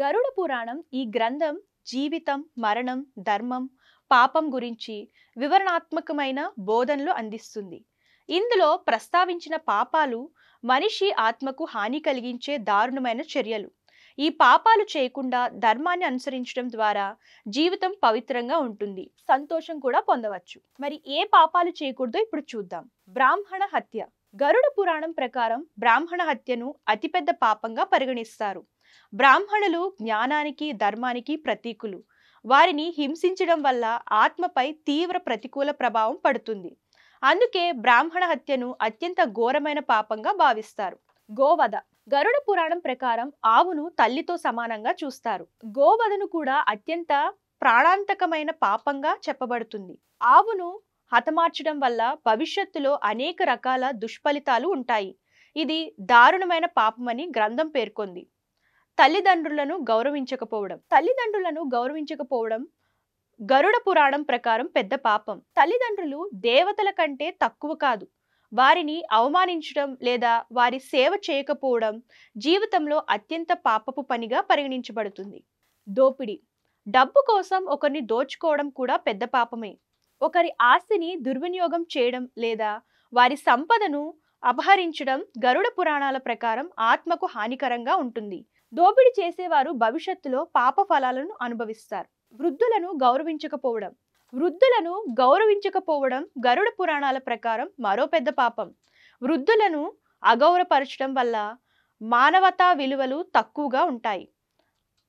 గరుడ పురాణం ఈ గ్రంథం జీవితం, మరణం, ధర్మం, పాపం గురించి వివరణాత్మకమైన బోధనలు అందిస్తుంది. ఇందులో ప్రస్తావించిన పాపాలు మనిషి ఆత్మకు హాని కలిగించే దారుణమైన చర్యలు. ఈ పాపాలు చేయకుండా ధర్మాన్ని అనుసరించడం ద్వారా జీవితం పవిత్రంగా ఉంటుంది, సంతోషం కూడా పొందవచ్చు. మరి ఏ పాపాలు చేయకూడదో ఇప్పుడు చూద్దాం. బ్రాహ్మణ హత్య. గరుడ పురాణం ప్రకారం బ్రాహ్మణ హత్యను అతిపెద్ద పాపంగా పరిగణిస్తారు. బ్రాహ్మణులు జ్ఞానానికి, ధర్మానికి ప్రతీకులు. వారిని హింసించడం వల్ల ఆత్మపై తీవ్ర ప్రతికూల ప్రభావం పడుతుంది. అందుకే బ్రాహ్మణ హత్యను అత్యంత ఘోరమైన పాపంగా భావిస్తారు. గోవధ. గరుడ పురాణం ప్రకారం ఆవును తల్లితో సమానంగా చూస్తారు. గోవధను కూడా అత్యంత ప్రాణాంతకమైన పాపంగా చెప్పబడుతుంది. ఆవును హతమార్చడం వల్ల భవిష్యత్తులో అనేక రకాల దుష్ఫలితాలు ఉంటాయి. ఇది దారుణమైన పాపమని గ్రంథం పేర్కొంది. తల్లిదండ్రులను గౌరవించకపోవడం గరుడ పురాణం ప్రకారం పెద్ద పాపం. తల్లిదండ్రులు దేవతల కంటే తక్కువ కాదు. వారిని అవమానించడం లేదా వారి సేవ చేయకపోవడం జీవితంలో అత్యంత పాపపు పనిగా పరిగణించబడుతుంది. దోపిడీ. డబ్బు కోసం ఒకరిని దోచుకోవడం కూడా పెద్ద పాపమే. ఒకరి ఆస్తిని దుర్వినియోగం చేయడం లేదా వారి సంపదను అపహరించడం గరుడ పురాణాల ప్రకారం ఆత్మకు హానికరంగా ఉంటుంది. దోపిడీ చేసేవారు భవిష్యత్తులో పాప ఫలాలను అనుభవిస్తారు. వృద్ధులను గౌరవించకపోవడం గరుడ పురాణాల ప్రకారం మరో పెద్ద పాపం. వృద్ధులను అగౌరవపరచడం వల్ల మానవతా విలువలు తక్కువగా ఉంటాయి.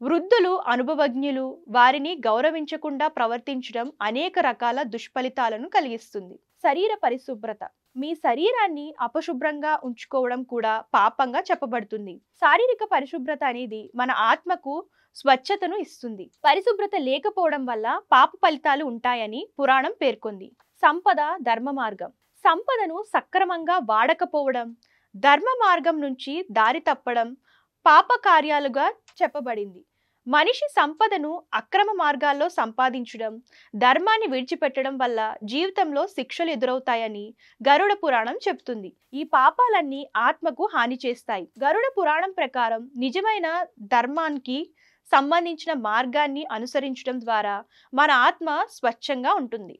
వృద్ధులు అనుభవజ్ఞులు. వారిని గౌరవించకుండా ప్రవర్తించడం అనేక రకాల దుష్ఫలితాలను కలిగిస్తుంది. శరీర పరిశుభ్రత. మీ శరీరాన్ని అపశుభ్రంగా ఉంచుకోవడం కూడా పాపంగా చెప్పబడుతుంది. శారీరక పరిశుభ్రత అనేది మన ఆత్మకు స్వచ్ఛతను ఇస్తుంది. పరిశుభ్రత లేకపోవడం వల్ల పాప ఫలితాలు ఉంటాయని పురాణం పేర్కొంది. సంపద, ధర్మ మార్గం. సంపదను సక్రమంగా వాడకపోవడం, ధర్మ మార్గం నుంచి దారి తప్పడం పాప కార్యాలుగా చెప్పబడింది. మనిషి సంపదను అక్రమ మార్గాల్లో సంపాదించడం, ధర్మాన్ని విడిచిపెట్టడం వల్ల జీవితంలో శిక్షలు ఎదురవుతాయని గరుడ పురాణం చెప్తుంది. ఈ పాపాలన్నీ ఆత్మకు హాని చేస్తాయి. గరుడ పురాణం ప్రకారం నిజమైన ధర్మానికి సంబంధించిన మార్గాన్ని అనుసరించడం ద్వారా మన ఆత్మ స్వచ్ఛంగా ఉంటుంది.